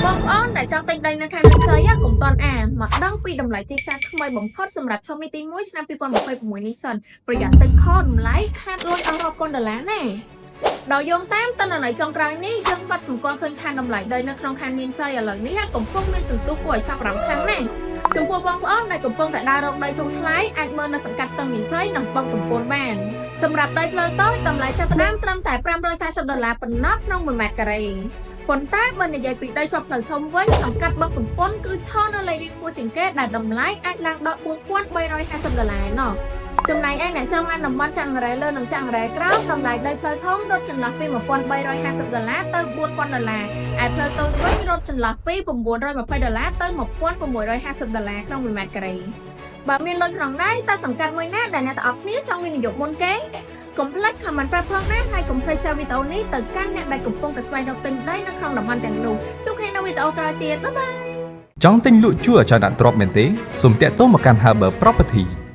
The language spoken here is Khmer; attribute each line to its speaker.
Speaker 1: បងប្អូនដែលចង់ទិញដីនៅខេត្តមានជ័យកុំទាន់មកដឹងពីតម្លៃទីផ្សារថ្មីបំផុតសម្រាប់ឈុតមីទី1ឆ្នាំ2026នេះសិនប្រយ័ត្នទិញខុសតម្លៃខាតលុយអស់រាប់ពាន់ដុល្លារណាដោយយោងតាមទិន្នន័យចុងក្រោយនេះយើងក៏សម្គាល់ឃើញថាតម្លៃដីនៅក្នុងខេត្តមានជ័យឥឡូវនេះកំពុងមានសន្ទុះគួរឲ្យចាប់អារម្មណ៍ខ្លាំងណាស់ចំពោះបងប្អូនដែលកំពុងតែដើររកដីធំថ្លៃអាចមើលនៅសង្កាត់ស្ទឹងមានជ័យនិងបឹងកំពូលបានសម្រាប់ដីផ្លូវតូចតម្លៃចាប់ផ្ដើមត្រឹមតែ$540ប៉ុណ្ណោះក្នុង1ម៉ែត្រការ៉េប៉ុន្តែបើនិយាយពីដីជាប់ផ្លូវធំវិញសង្កាត់បឹងកំពូលគឺឈរនៅលេខរៀងខ្ពស់ជាងគេដែលតម្លៃអាចឡើងដល់$4350ណោះចំណែកឯអ្នកចង់បានតំបន់ចាក់អង្រែលើនិងចាក់អង្រែក្រោមតម្លៃដីផ្លូវធំរត់ចន្លោះពី$1350ទៅ$4000ឯផ្លូវតូចវិញរត់ចន្លោះពី$920ទៅ$1650ក្នុង1ម៉ែត្រការ៉េបើមានលុយក្នុងដៃតើសង្កាត់មួយណាដែលអ្នកទាំងអស់គ្នាចង់វិនិយោគមុនគេកុំភ្លេច comment ប្រាប់ផងណាហើយកុំភ្លេច share វីដេអូនេះទៅកាន់អ្នកដែលកំពុងតែស្វែងរកទិញដីនៅក្នុងតំបន់ទាំងនោះជួបគ្នានៅវីដេអូក្រោយទៀតបាយបាយ
Speaker 2: ចង់ទិញលក់ជួលអចលនទ្រព្យមែនទេសូមតាក់ទងមកកាន់ Harbour Property